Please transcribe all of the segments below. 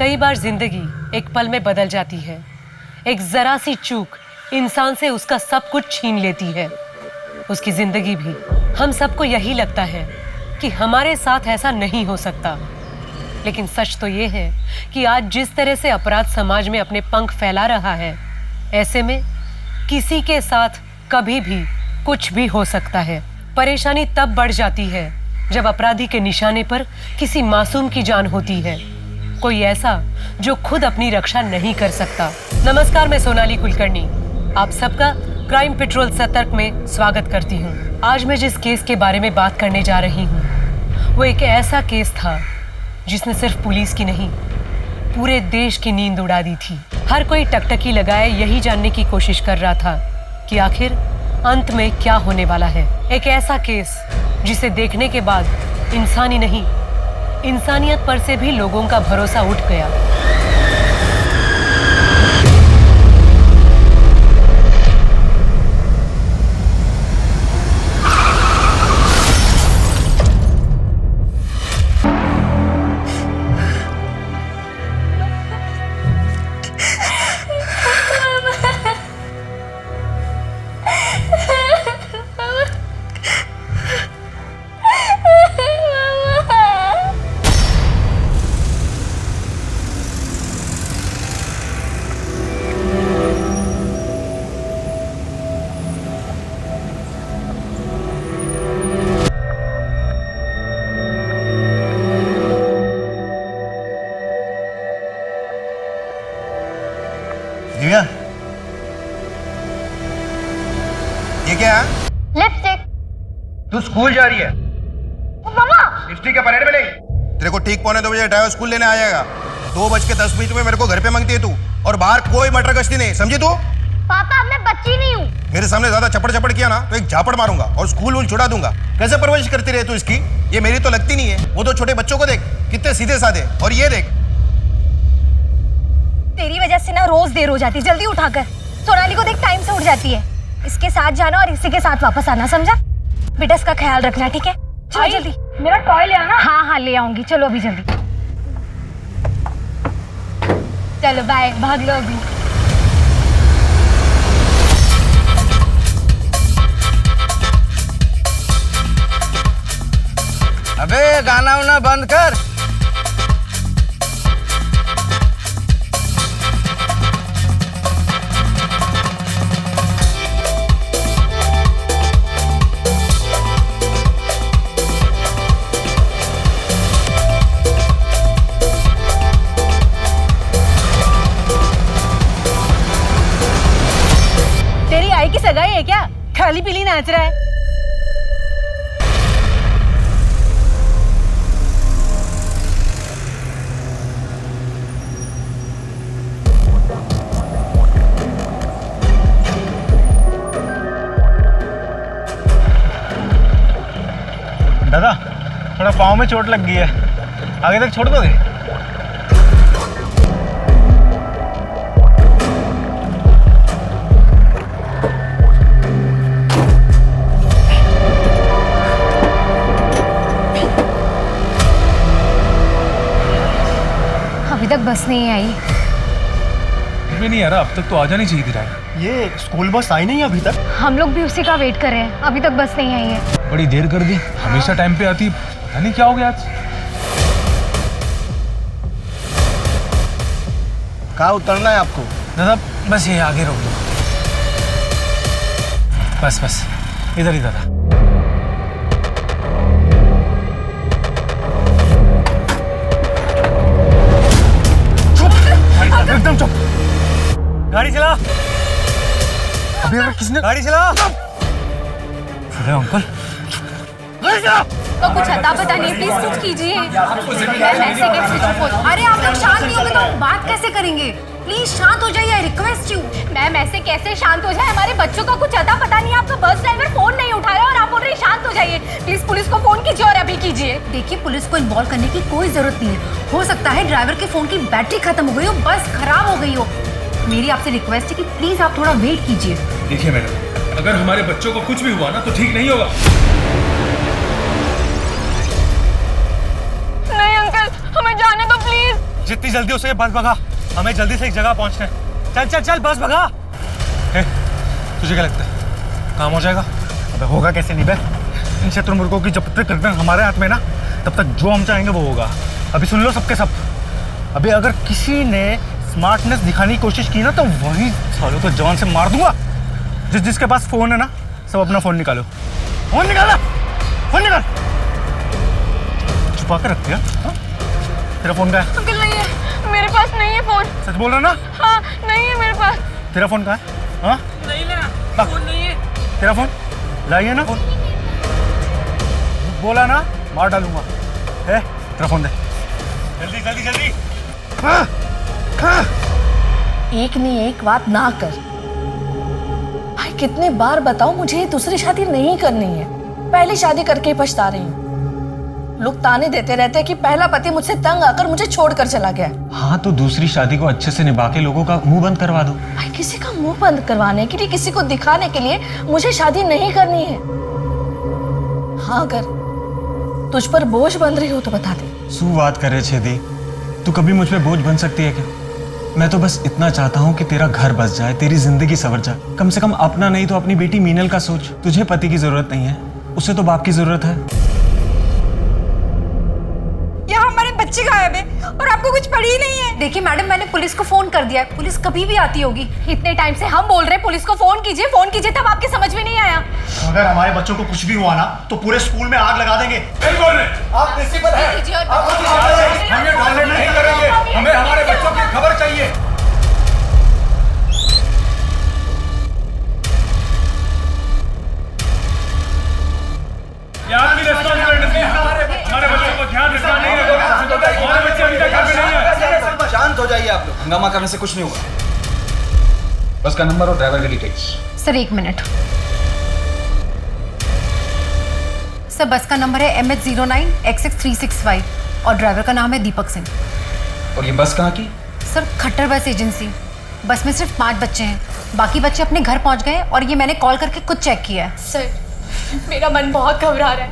कई बार जिंदगी एक पल में बदल जाती है। एक जरा सी चूक इंसान से उसका सब कुछ छीन लेती है, उसकी जिंदगी भी। हम सबको यही लगता है कि हमारे साथ ऐसा नहीं हो सकता, लेकिन सच तो ये है कि आज जिस तरह से अपराध समाज में अपने पंख फैला रहा है, ऐसे में किसी के साथ कभी भी कुछ भी हो सकता है। परेशानी तब बढ़ जाती है जब अपराधी के निशाने पर किसी मासूम की जान होती है, कोई ऐसा जो खुद अपनी रक्षा नहीं कर सकता। नमस्कार, मैं सोनाली कुलकर्णी आप सबका क्राइम पेट्रोल सतर्क में स्वागत करती हूँ। आज मैं जिस केस के बारे में बात करने जा रही हूँ वो एक ऐसा केस था जिसने सिर्फ पुलिस की नहीं, पूरे देश की नींद उड़ा दी थी। हर कोई टकटकी लगाए यही जानने की कोशिश कर रहा था कि आखिर अंत में क्या होने वाला है। एक ऐसा केस जिसे देखने के बाद इंसानी नहीं, इंसानियत पर से भी लोगों का भरोसा उठ गया। दिव्या, ये क्या है? लिपस्टिक। तू स्कूल जा रही है? मामा, लिपस्टिक के परेड में नहीं। तेरे को ठीक 2:45 ड्राइवर स्कूल लेने आ जाएगा। 2:10 में मेरे को घर पे मांगती है तू, और बाहर कोई मटर गश्ती नहीं, समझी तू? पापा मैं बच्ची नहीं हूँ। मेरे सामने ज्यादा चपड़ चपड़ किया ना तो एक झापड़ मारूंगा और स्कूल वूल छुड़ा दूंगा। कैसे परवरिश करती रहे तू इसकी? ये मेरी तो लगती नहीं है। वो तो छोटे बच्चों को देख, कितने सीधे साधे, और ये देख। तेरी वजह से ना रोज देर हो जाती है। जल्दी उठाकर। सोनाली को देख टाइम से उठ जाती है। इसके साथ जाना और इसी के साथ वापस आना, समझा? बेटा इसका ख्याल रखना, ठीक है? चलो जल्दी। मेरा टॉय ले आना। हाँ हाँ ले आऊंगी, चलो अभी जल्दी। चलो बाय, भाग लो अभी। अबे गाना वाना बंद कर। तेरी आई की सगाई है क्या? खाली पीली नाच रहा है। दादा, थोड़ा पाँव में चोट लग गई है, आगे तक छोड़ दोगे? अभी तक बस नहीं आई। भी नहीं आ रहा, अब तक तो आ जानी चाहिए थी। ये स्कूल बस आई नहीं अभी तक? हम लोग भी उसी का वेट कर रहे हैं, अभी तक बस नहीं आई है। बड़ी देर कर दी, हमेशा टाइम पे आती, पता नहीं क्या हो गया आज। कहाँ उतरना है आपको? दादा बस ये आगे रोक दो, बस बस इधर ही दादा। एकदम चुप, गाड़ी चला। अभी अगर किसने गाड़ी चला। अरे अंकल, तो कुछ अता पता नहीं, प्लीज कुछ कीजिए। मैम ऐसे कैसे चुप हो? अरे आप लोग शांत नहीं होंगे तो हम बात कैसे करेंगे? प्लीज शांत हो जाइए, आई रिक्वेस्ट यू। मैम ऐसे कैसे शांत हो जाए? हमारे बच्चों का कुछ अता पता नहीं। आपका बस ड्राइवर फोन नहीं उठाया और आप बोल रहे हैं शांत हो जाइए। प्लीज पुलिस को फोन कीजिए और अभी कीजिए। देखिए पुलिस को इन्वॉल्व करने की कोई जरूरत नहीं है। हो सकता है ड्राइवर के फोन की बैटरी खत्म हो गई हो, बस खराब हो गई हो। मेरी आपसे रिक्वेस्ट है कि प्लीज आप थोड़ा वेट कीजिए। देखिए मैडम, अगर हमारे बच्चों को कुछ भी हुआ ना तो ठीक नहीं होगा। नहीं अंकल, हमें जाने दो प्लीज। जितनी जल्दी हो सके बस भगा, हमें जल्दी से एक जगह पहुंचना है। चल चल चल बस भगा। तुझे क्या लगता है काम हो जाएगा? अबे होगा कैसे नहीं बे? इन शत्रुमुर्गों की जब तक गर्दन हमारे हाथ में ना, तब तक जो हम चाहेंगे वो होगा। अभी सुन लो सबके सब, अभी अगर किसी ने स्मार्टनेस दिखाने की कोशिश की ना तो वही सालों को जवान से मार दूंगा। जिसके पास फोन है ना, सब अपना फोन निकालो। फोन निकालो, फोन निकाल। छुपा कर रखते हैं? तेरा फोन कहाँ है? अंकल नहीं है, मेरे पास नहीं है फोन। सच बोल रहा ना? हाँ नहीं है मेरे पास। तेरा फोन कहाँ है? हाँ नहीं ना, फोन नहीं है। तेरा फोन लाइए ना। बोला ना मार डालूंगा। तेरा फोन दे जल्दी जल्दी जल्दी। हाँ, हाँ। एक नहीं एक बात ना कर भाई, कितने बार बताऊं मुझे दूसरी शादी नहीं करनी है, पहली शादी करके ही पछता रही हूँ। लोग ताने देते रहते हैं कि पहला पति मुझसे तंग आकर मुझे छोड़कर चला गया। हाँ तो दूसरी शादी को अच्छे से निभा के लोगों का मुंह बंद करवा दो। भाई किसी का मुंह बंद करवाने के लिए, किसी को दिखाने के लिए मुझे शादी नहीं करनी है। हाँ अगर तुझ पर बोझ बन रही हो तो बता दे। सू बात करे छेदी, तू कभी मुझ पे बोझ बन सकती है क्या? मैं तो बस इतना चाहता हूँ कि तेरा घर बस जाए, तेरी जिंदगी संवर जाए। कम से कम अपना नहीं तो अपनी बेटी मीनल का सोच। तुझे पति की जरूरत नहीं है, उसे तो बाप की जरूरत है। यहाँ हमारे बच्चे गायब है और आपको कुछ पड़ी ही नहीं है। देखिए मैडम, मैंने पुलिस को फोन कर दिया है, पुलिस कभी भी आती होगी। इतने टाइम से हम बोल रहे हैं पुलिस को फोन कीजिए, तब आपके समझ में नहीं आया। अगर हमारे बच्चों को कुछ भी हुआ ना तो पूरे स्कूल में आग लगा देंगे। आप प्रिंसिपल हैं, हम ये टॉलरेट नहीं करेंगे, हमें हमारे बच्चों की खबर चाहिए। यार भी रिस्पॉन्सिबिलिटी है, हमारे बच्चों को ध्यान रखना नहीं है। हमारे बच्चे अभी तक घर में नहीं है। शांत हो जाइए आप लोग, हंगामा करने से कुछ नहीं होगा। बस का नंबर और ड्राइवर की डिटेल्स। Sir 1 minute. सर बस का नंबर है MH09XX365 और ड्राइवर का नाम है दीपक सिंह। और ये बस कहाँ की? सर खट्टर बस एजेंसी। बस में सिर्फ 5 बच्चे हैं, बाकी बच्चे अपने घर पहुंच गए और ये मैंने कॉल करके खुद चेक किया है। सर मेरा मन बहुत घबरा रहा है।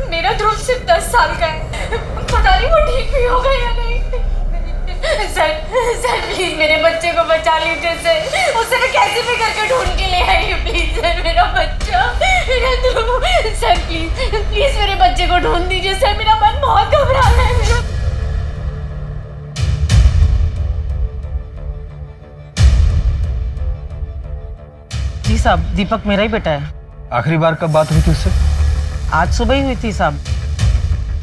मेरा ध्रुव सिर्फ 10 साल का है, पता नहीं वो ठीक भी होगा या नहीं। सर प्लीज मेरे बच्चे को बचा लीजिए सर, उसे मैं कैसे भी करके ढूंढ के ले आई। प्लीज सर, मेरा बच्चा, मेरा ध्रुव। सर प्लीज मेरे बच्चे को ढूंढ दीजिए सर, मेरा मन बहुत घबरा रहा है। मेरा जी साहब, दीपक मेरा ही बेटा है। आखिरी बार कब बात हुई थी उससे? आज सुबह ही हुई थी साहब,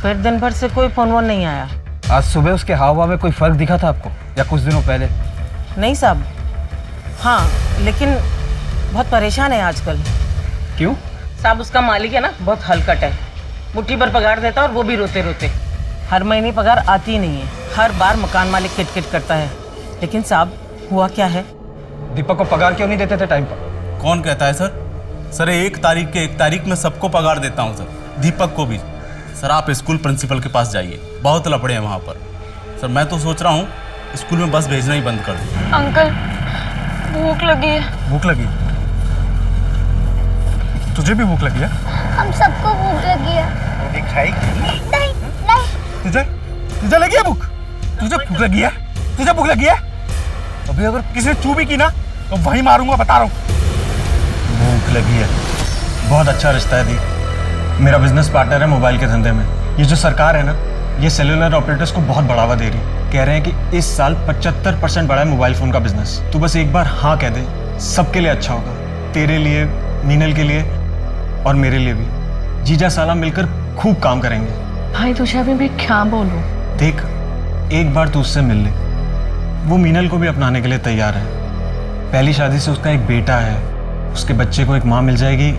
फिर दिन भर से कोई फोन वोन नहीं आया। आज सुबह उसके हाव भाव में कोई फर्क दिखा था आपको, या कुछ दिनों पहले? नहीं साहब। हाँ लेकिन बहुत परेशान है आजकल। क्यों? साहब उसका मालिक है ना, बहुत हलकट है, मुट्ठी पर पगार देता है और वो भी रोते रोते। हर महीने पगार आती ही नहीं है, हर बार मकान मालिक किटकिट करता है। लेकिन साहब हुआ क्या है? दीपक को पगार क्यों नहीं देते थे टाइम पर? कौन कहता है सर? सर 1 तारीख में सबको पगार देता हूँ सर, दीपक को भी। सर आप स्कूल प्रिंसिपल के पास जाइए, बहुत लफड़े हैं वहाँ पर। सर मैं तो सोच रहा हूँ स्कूल में बस भेजना ही बंद कर दूँ। अंकल भूख लगी है। भूख लगी? तुझे भी भूख लगी है? हम सबको भूख लगी है। नहीं तुझे लगी है भूख? तुझे भूख लगी है? तुझे भूख लगी है? अभी अगर किसी ने चू भी की ना तो वहीं मारूंगा, बता रहा हूँ। भूख लगी है? बहुत अच्छा रिश्ता है दी, मेरा बिजनेस पार्टनर है मोबाइल के धंधे में। ये जो सरकार है ना, ये सेलुलर ऑपरेटर्स को बहुत बढ़ावा दे रही है। कह रहे हैं कि इस साल 75% बढ़ा है मोबाइल फोन का बिजनेस। तू बस एक बार हाँ कह दे, सबके लिए अच्छा होगा, तेरे लिए, मीनल के लिए और मेरे लिए भी। जीजा साला मिलकर खूब काम करेंगे। भाई तुझे अभी मैं क्या बोलूं? देख एक बार तू उससे मिल ले, वो मीनल को भी अपनाने के लिए तैयार है। पहली शादी से उसका एक बेटा है, उसके बच्चे को एक माँ मिल जाएगी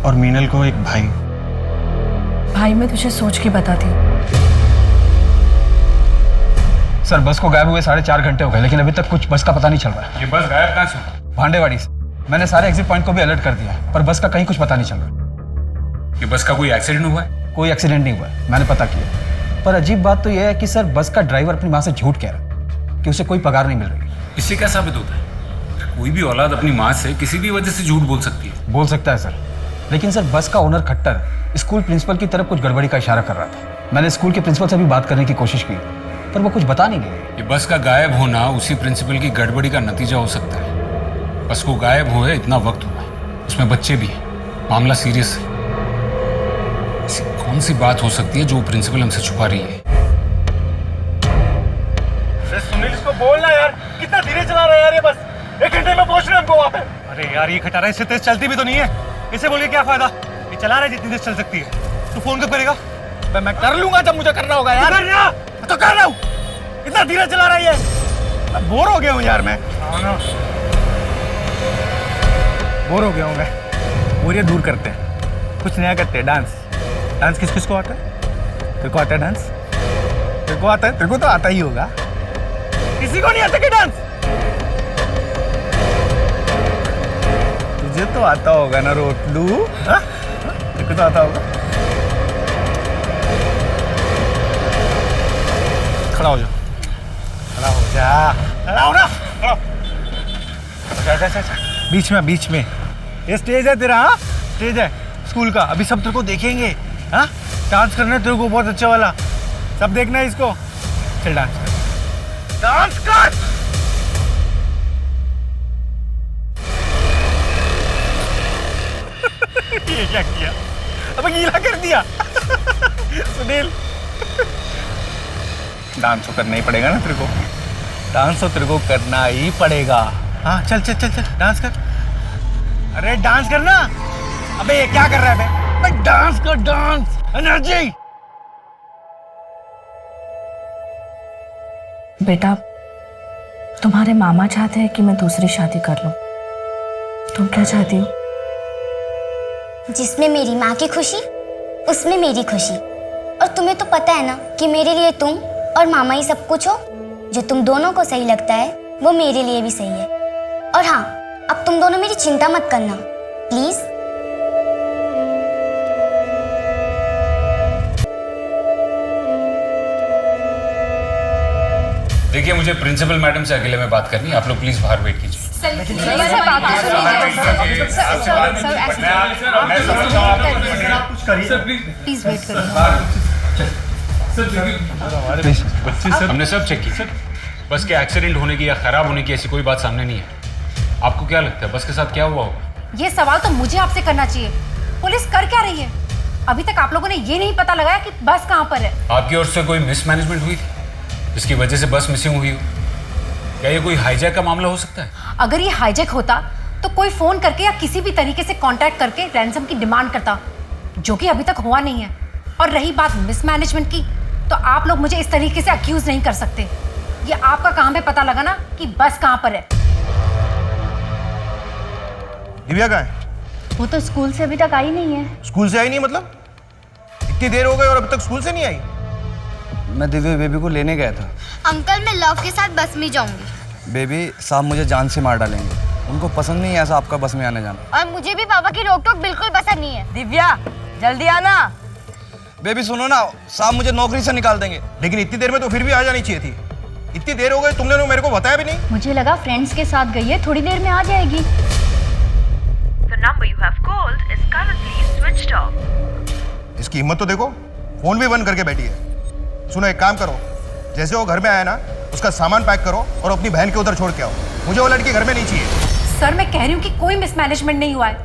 और मीनल को एक भाई। भाई मैं तुझे सोच के बताती। सर बस को गायब हुए 4.5 घंटे हो गए, लेकिन अभी तक कुछ बस का पता नहीं चल रहा है। ये बस गायब कहाँ से हुआ? भांडेवाड़ी से। मैंने सारे एग्जिट पॉइंट को भी अलर्ट कर दिया है, पर बस का कहीं कुछ पता नहीं चल रहा। ये बस का कोई एक्सीडेंट हुआ है? कोई एक्सीडेंट नहीं हुआ है, मैंने पता किया। पर अजीब बात तो यह है कि सर बस का ड्राइवर अपनी माँ से झूठ कह रहा है कि उसे कोई पगार नहीं मिल रही। इससे क्या साबित होता है? कोई भी औलाद अपनी माँ से किसी भी वजह से झूठ बोल सकती है। बोल सकता है सर, लेकिन सर बस का ओनर खट्टर स्कूल प्रिंसिपल की तरफ कुछ गड़बड़ी का इशारा कर रहा था। मैंने स्कूल के प्रिंसिपल से भी बात करने की कोशिश की, पर वो कुछ बता नहीं रहे। ये बस का गायब होना उसी प्रिंसिपल की गड़बड़ी का नतीजा हो सकता है। बस को गायब हुए इतना वक्त हुआ, उसमें बच्चे भी हैं, मामला सीरियस है। ऐसी कौन सी बात हो सकती है जो प्रिंसिपल हमसे छुपा रही है? सुनील इसको बोलना यार, कितना धीरे चला रहा है यार ये बस। 1 घंटे में पहुंच रहे हैं हमको वहाँ पे। अरे यार ये खटारा इससे तेज चलती भी तो नहीं है, इसे बोलिए क्या फायदा, ये चला रहा है जितनी तेज चल सकती है। तू फोन कब करेगा? मैं कर लूंगा जब मुझे करना होगा यार। तो कर रहा हूँ, इतना धीरे चला रहा है ये। बोर हो गया हूँ यार मैं, बोर हो गया हूँ मैं। बोरियत दूर करते हैं, कुछ नया करते हैं। डांस डांस किस किस को आता है? तेरे को आता है डांस? तेरे को आता है? तेरे को तो आता ही होगा, किसी को नहीं आता कि डांस? तुझे तो आता होगा ना रोटलू, तेरे को तो आता होगा। खड़ा हो जा, खड़ा हो जा, खड़ा हो ना, बीच में, बीच में। ये स्टेज है तेरा, हाँ स्टेज है स्कूल का। अभी सब तेरे को देखेंगे, हाँ डांस करना है तेरे को बहुत अच्छा वाला, सब देखना है इसको। चल डांस कर, डांस कर। ये क्या किया? अबे गीला कर दिया सुनील। डांस तो करना ही पड़ेगा ना तेरे को, डांस तो तेरे को करना ही पड़ेगा। हाँ चल चल चल चल डांस कर। अरे डांस करना। अबे ये क्या कर रहा है बे? डांस कर, डांस, एनर्जी। बेटा तुम्हारे मामा चाहते हैं कि मैं दूसरी शादी कर लूं, तुम क्या चाहती हो? जिसमें मेरी माँ की खुशी उसमें मेरी खुशी। और तुम्हें तो पता है ना कि मेरे लिए तुम और मामा ही सब कुछ हो। जो तुम दोनों को सही लगता है वो मेरे लिए भी सही है। और हाँ, अब तुम दोनों मेरी चिंता मत करना प्लीज। देखिए मुझे प्रिंसिपल मैडम से अकेले में बात करनी है, आप लोग प्लीज बाहर वेट कीजिए। प्लीज वेट करिए। हमने सब चेक की, बस के एक्सीडेंट होने की या खराब होने की ऐसी कोई बात सामने नहीं है। आपको क्या लगता है बस के साथ क्या हुआ होगा? ये सवाल तो मुझे आपसे करना चाहिए। पुलिस कर क्या रही है? अभी तक आप लोगों ने ये नहीं पता लगाया कि बस कहाँ पर है। आपकी ओर से कोई मिसमैनेजमेंट हुई थी जिसकी वजह से बस मिसिंग हुई हो? क्या ये कोई हाईजैक का मामला हो सकता है? अगर ये हाईजैक होता तो कोई फोन करके या किसी भी तरीके से कांटेक्ट करके रैंसम की डिमांड करता, जो कि अभी तक हुआ नहीं है। और रही बात मिसमैनेजमेंट की, तो आप लोग मुझे इस तरीके से अक्यूज नहीं कर सकते। ये आपका काम है पता लगाना कि बस कहाँ पर है। दिव्या कहाँ है? वो तो स्कूल से अभी तक आई नहीं है। स्कूल से आई नहीं मतलब? इतनी देर हो गई और अभी तक स्कूल से नहीं आई? मैं दिव्या बेबी को लेने गया था। अंकल मैं लव के साथ बस में जाऊंगी। बेबी साहब मुझे जान से मार डालेंगे, उनको पसंद नहीं है ऐसा आपका बस में आने जाना। और मुझे भी पापा की रोक टोक बिल्कुल पसंद नहीं है। दिव्या जल्दी आना। बेबी सुनो ना, साहब मुझे नौकरी से निकाल देंगे। लेकिन इतनी देर में तो फिर भी आ जानी चाहिए थी। इतनी देर हो गई, तुमने तो मेरे को बताया भी नहीं। मुझे लगा फ्रेंड्स के साथ गई है, थोड़ी देर में आ जाएगी। The number you have called is currently switched off. इसकी हिम्मत तो देखो, फोन भी बंद करके बैठी है। सुनो एक काम करो, जैसे वो घर में आया ना उसका सामान पैक करो और अपनी बहन के उधर छोड़ के आओ। मुझे वो लड़की घर में नहीं चाहिए। सर मैं कह रही हूँ कि कोई मिसमैनेजमेंट नहीं हुआ है।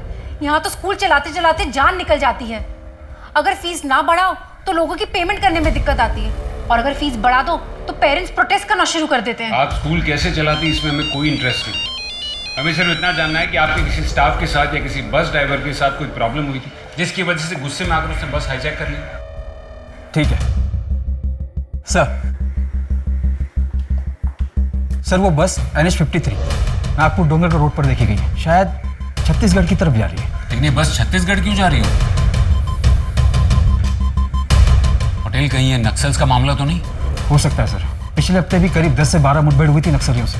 यहाँ तो स्कूल चलाते चलाते जान निकल जाती है। अगर फीस ना बढ़ाओ तो लोगों की पेमेंट करने में दिक्कत आती है, और अगर फीस बढ़ा दो तो पेरेंट्स प्रोटेस्ट करना शुरू कर देते हैं। आप स्कूल कैसे चलाती इसमें हमें कोई इंटरेस्ट नहीं। हमें सिर्फ इतना जानना है कि आपके किसी स्टाफ के साथ या किसी बस ड्राइवर के साथ कोई प्रॉब्लम हुई थी जिसकी वजह से गुस्से में आकर उसने बस हाईजैक कर ली। ठीक है सर। सर वो बस NH53 नागपुर डोंगरगढ़ रोड पर देखी गई है, शायद छत्तीसगढ़ की तरफ जा रही है। लेकिन ये बस छत्तीसगढ़ क्यों जा रही हो? होटल कहीं है नक्सल्स का मामला तो नहीं? हो सकता है सर, पिछले हफ्ते भी करीब 10 से 12 मुठभेड़ हुई थी नक्सलियों से।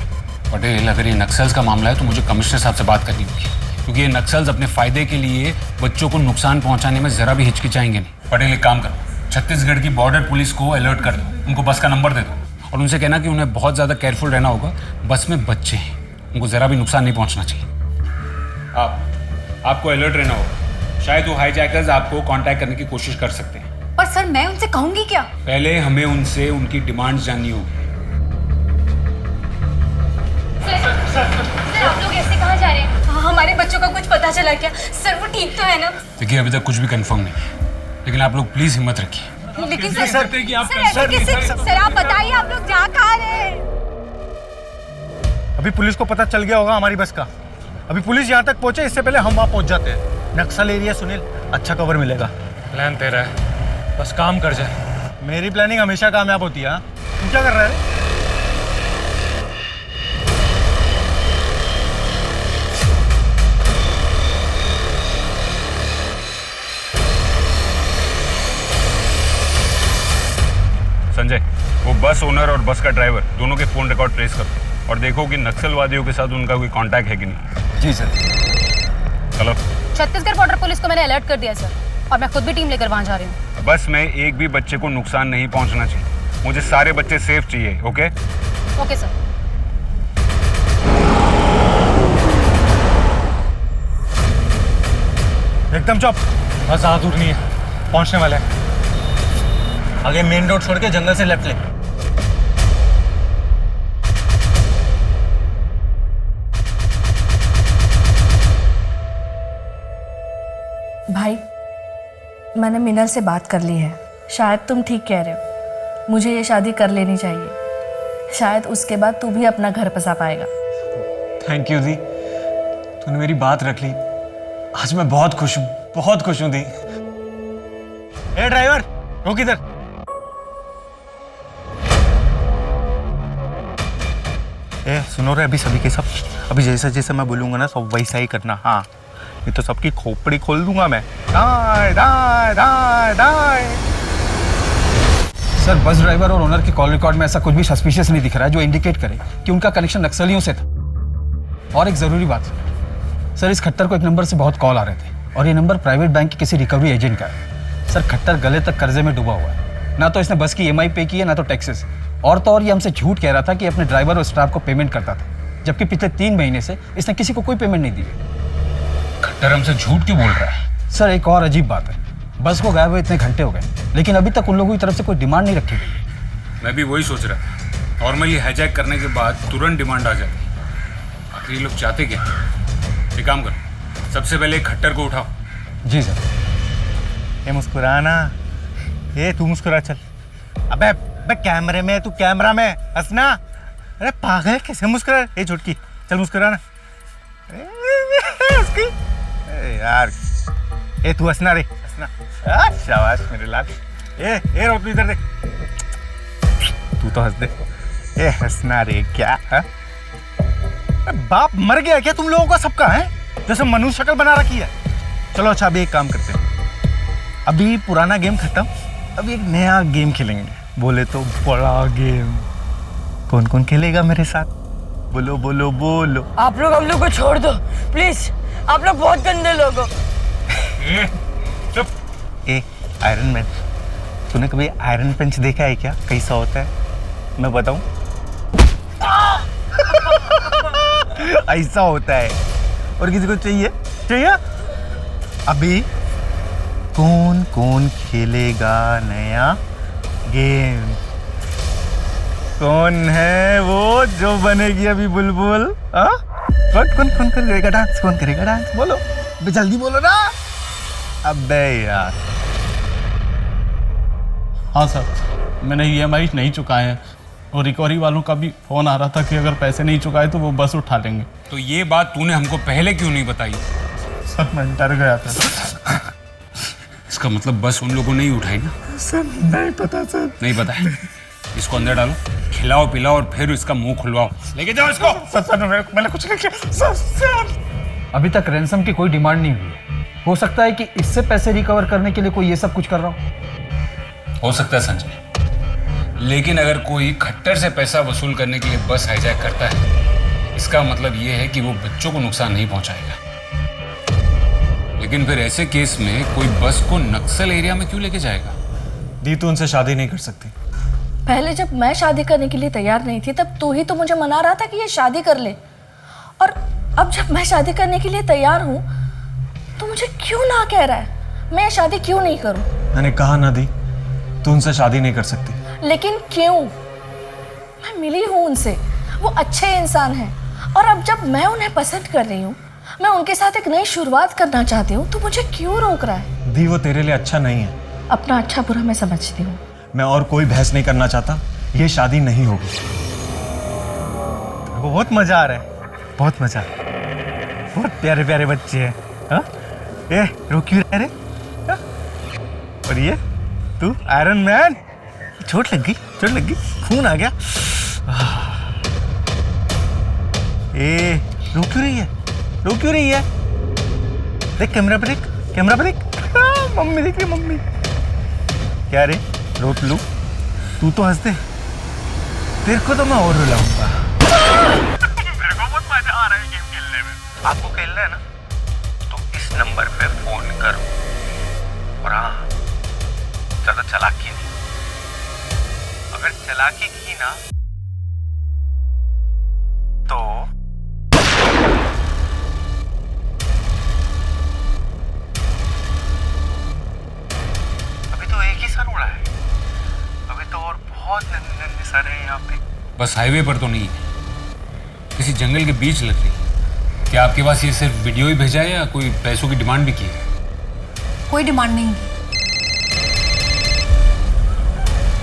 पटेल अगर ये नक्सल्स का मामला है तो मुझे कमिश्नर साहब से बात करनी होगी, क्योंकि ये नक्सल्स अपने फायदे के लिए बच्चों को नुकसान पहुंचाने में जरा भी हिचकिचाएंगे नहीं। पटेल एक काम करो, छत्तीसगढ़ की बॉर्डर पुलिस को अलर्ट कर दो, उनको बस का नंबर दे दो और उनसे कहना कि उन्हें बहुत ज़्यादा केयरफुल रहना होगा। बस में बच्चे हैं, उनको ज़रा भी नुकसान नहीं पहुंचना चाहिए। आपको अलर्ट रहना होगा, शायद वो हाईजैकर्स आपको कांटेक्ट करने की कोशिश कर सकते हैं। पर सर मैं उनसे कहूंगी क्या? पहले हमें उनसे उनकी डिमांड्स जाननी होगी। सर आप लोग ऐसे कहाँ जा रहे हैं? हमारे बच्चों का कुछ पता चला क्या? सर वो ठीक तो है ना? देखिए अभी तक कुछ भी कंफर्म नहीं है, लेकिन आप लोग प्लीज हिम्मत रखिए। लेकिन सर सर आप बताइए आप लोग जा कहाँ रहे हैं? अभी पुलिस को पता चल गया होगा हमारी बस का। अभी पुलिस यहाँ तक पहुंचे इससे पहले हम वहाँ पहुंच जाते हैं। नक्सल एरिया सुनील, अच्छा कवर मिलेगा। प्लान तेरा है, बस काम कर जाए। मेरी प्लानिंग हमेशा कामयाब होती है। तू क्या कर रहा है? संजय, वो बस ओनर और बस का ड्राइवर दोनों के फोन रिकॉर्ड ट्रेस करो और देखो कि नक्सलवादियों के साथ उनका कोई कांटेक्ट है कि नहीं। जी सर। चलो। छत्तीसगढ़ बॉर्डर पुलिस को मैंने अलर्ट कर दिया सर, और मैं खुद भी टीम लेकर वहां जा रही हूँ। बस में एक भी बच्चे को नुकसान नहीं पहुंचना चाहिए। मुझे सारे बच्चे सेफ चाहिए। ओके? Okay sir. एकदम चुप। बस ज़्यादा दूर नहीं है, पहुंचने वाले हैं। आगे मेन रोड छोड़ के जंगल से लेफ्ट ले। भाई मैंने मिनल से बात कर ली है। शायद तुम ठीक कह रहे हो, मुझे ये शादी कर लेनी चाहिए। शायद उसके बाद तू भी अपना घर बसा पाएगा। थैंक यू दी, तूने मेरी बात रख ली। आज मैं बहुत खुश हूँ, बहुत खुश हूँ दी। ए ड्राइवर, रोक इधर। ए सुनो रे, अभी सभी के सब अभी जैसा जैसा मैं बोलूंगा ना सब वैसा ही करना। हाँ, ये तो सबकी खोपड़ी खोल दूंगा मैं। दाएं दाएं दाएं दाएं। सर बस ड्राइवर और ओनर के कॉल रिकॉर्ड में ऐसा कुछ भी सस्पिशियस नहीं दिख रहा है जो इंडिकेट करे कि उनका कनेक्शन नक्सलियों से था। और एक ज़रूरी बात सर, इस खट्टर को एक नंबर से बहुत कॉल आ रहे थे और ये नंबर प्राइवेट बैंक के किसी रिकवरी एजेंट का है। सर खट्टर गले तक कर्जे में डूबा हुआ है। ना तो इसने बस की EMI पे की है, ना तो टैक्सेस। और तो और ये हमसे झूठ कह रहा था कि अपने ड्राइवर और स्टाफ को पेमेंट करता था, जबकि पिछले 3 महीने से इसने किसी को कोई पेमेंट नहीं दी है। खट्टर हमसे झूठ क्यों बोल रहा है? सर एक और अजीब बात है, बस को गायब हुए इतने घंटे हो गए, लेकिन अभी तक उन लोगों की तरफ से कोई डिमांड नहीं रखी गई। मैं भी वही सोच रहा था। नॉर्मली हाईजैक करने के बाद तुरंत डिमांड आ जाती। आखिर ये लोग चाहते क्या? एक काम करो, सबसे पहले खट्टर को उठाओ। जी सर। ये मुस्कुराना, ये तू मुस्कुरा चल। अबे कैमरे में, तू कैमरा में हंसना। अरे पागल, कैसे मुस्कुरा? ये झुटकी, चल मुस्कुराना। यार ये तू हंसना रे, हंसना। शाबाश मेरे लाल। ये रो, तू इधर देख। तू तो हंस दे। ये हंसना रे क्या है? बाप मर गया क्या तुम लोगों का सबका? है जैसे मनुष्य शक्ल बना रखी है। चलो अच्छा, अभी एक काम करते हैं। अभी पुराना गेम खत्म, अभी एक नया गेम खेलेंगे। बोले तो बड़ा गेम। कौन कौन खेलेगा मेरे साथ? बोलो बोलो बोलो। आप लोग हम लोग को छोड़ दो प्लीज, आप लोग बहुत गंदे लोग हो। चुप। ए आयरन मैन, तूने कभी आयरन पंच देखा है क्या? कैसा होता है मैं बताऊं? ऐसा होता है। और किसी को चाहिए? अभी कौन कौन खेलेगा नया गेम? कौन है वो जो बनेगी अभी बुलबुल? कौन करेगा डांस? कौन करेगा डांस? बोलो जल्दी बोलो ना। अबे यार। हाँ सर, मैंने EMI नहीं चुकाए हैं और रिकवरी वालों का भी फ़ोन आ रहा था कि अगर पैसे नहीं चुकाए तो वो बस उठा लेंगे। तो ये बात तूने हमको पहले क्यों नहीं बताई? सर मैं डर गया था। इसका मतलब बस उन लोगों ने ही उठाई ना? सर नहीं पता सर। नहीं पता है? इसको अंदर डालो, खिलाओ पिलाओ और फिर इसका मुंह खुलवाओ। लेके जाओ इसको। सर मैंने कुछ नहीं किया सर। अभी तक रैंसम की कोई डिमांड नहीं हुई है। हो सकता है कि इससे पैसे रिकवर करने के लिए कोई ये सब कुछ कर रहा हो सकता है संजय, लेकिन अगर कोई खट्टर से पैसा वसूल करने के लिए बस हाईजैक करता है, इसका मतलब ये है कि वो बच्चों को नुकसान नहीं पहुंचाएगा। लेकिन फिर ऐसे केस में कोई बस को नक्सल एरिया में क्यों लेके जाएगा? दी तू उनसे शादी नहीं कर सकती। पहले जब मैं शादी करने के लिए तैयार नहीं थी तब तू ही तो मुझे मना रहा था कि ये शादी कर ले, और अब जब मैं शादी करने के लिए तैयार हूँ तो मुझे क्यों ना कह रहा है? मैं शादी क्यों नहीं करूँ? मैंने कहा ना दी, तू उनसे शादी नहीं कर सकती। लेकिन क्यों? मैं मिली हूँ उनसे, वो अच्छे इंसान हैं और अब जब मैं उन्हें पसंद कर रही हूँ, मैं उनके साथ एक नई शुरुआत करना चाहती हूँ, तो मुझे क्यों रोक रहा है? दी, वो तेरे लिए अच्छा नहीं है। अपना अच्छा बुरा मैं समझती हूँ। मैं और कोई बहस नहीं करना चाहता, ये शादी नहीं होगी। बहुत मजा आ रहा है, बहुत मजा। बहुत प्यारे प्यारे बच्चे हैं। हाँ? ए, रो क्यों रह रहे? हाँ? और ये तू आयरन मैन? चोट लग गई, खून आ गया। ए, रो क्यों रही है? देख कैमरा पर देख। हाँ, मम्मी देख रही, मम्मी। क्या रे, रोक लूं? तू तो हंस दे, तेरे को तो मैं और रुलाऊंगा। मेरे को बहुत मजा आ रहा है गेम खेलने में। आपको खेलना है ना, तो इस नंबर पे फोन करो। और हाँ, ज्यादा चालाकी नहीं। अगर चालाकी की ना, तो अभी तो एक ही सर उड़ा है, अभी तो और बहुत नन्हे सर हैं यहाँ पे। बस हाईवे पर तो नहीं है, किसी जंगल के बीच लग रही है। क्या आपके पास ये सिर्फ वीडियो ही भेजा है या कोई पैसों की डिमांड भी की है? कोई डिमांड नहीं।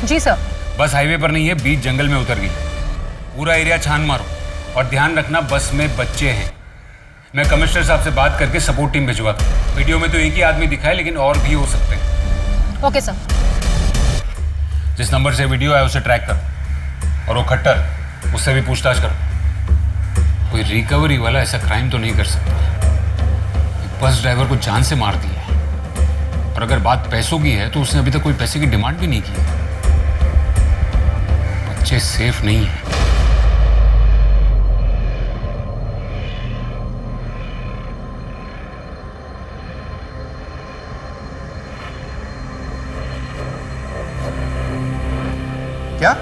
जी सर। बस हाईवे पर नहीं है, बीच जंगल में उतर गई। पूरा एरिया छान मारो और ध्यान रखना बस में बच्चे हैं। मैं कमिश्नर साहब से बात करके सपोर्ट टीम भिजवाता हूँ। वीडियो में तो एक ही आदमी दिखा है, लेकिन और भी हो सकते हैं। Okay sir. जिस नंबर से वीडियो है उसे ट्रैक करो, और वो खट्टर, उससे भी पूछताछ करो। कोई रिकवरी वाला ऐसा क्राइम तो नहीं कर सकता। एक बस ड्राइवर को जान से मार दिया है, और अगर बात पैसों की है तो उसने अभी तक कोई पैसे की डिमांड भी नहीं की है। बच्चे सेफ नहीं है। क्या?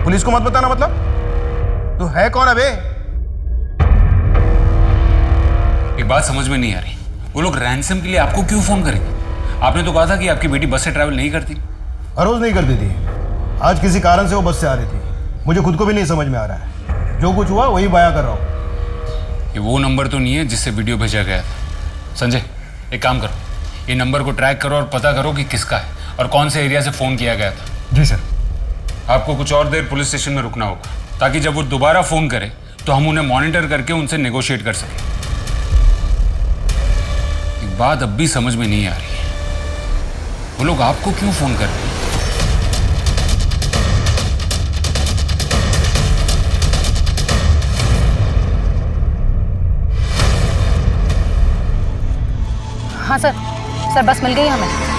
पुलिस को मत बताना मतलब? तू है कौन अबे? एक बात समझ में नहीं आ रही, वो लोग रैंसम के लिए आपको क्यों फोन करेंगे? आपने तो कहा था कि आपकी बेटी बस से ट्रैवल नहीं करती। हर रोज नहीं करती थी, आज किसी कारण से वो बस से आ रही थी। मुझे खुद को भी नहीं समझ में आ रहा है, जो कुछ हुआ वही बयां कर रहा हूँ। ये वो नंबर तो नहीं है जिससे वीडियो भेजा गया था। संजय, एक काम करो, ये नंबर को ट्रैक करो और पता करो कि किसका है और कौन से एरिया से फोन किया गया था। जी सर। आपको कुछ और देर पुलिस स्टेशन में रुकना होगा, ताकि जब वो दोबारा फोन करे तो हम उन्हें मॉनिटर करके उनसे नेगोशिएट कर सकें। एक बात अब भी समझ में नहीं आ रही है, वो लोग आपको क्यों फोन कर रहे हैं? हाँ सर, बस मिल गई हमें।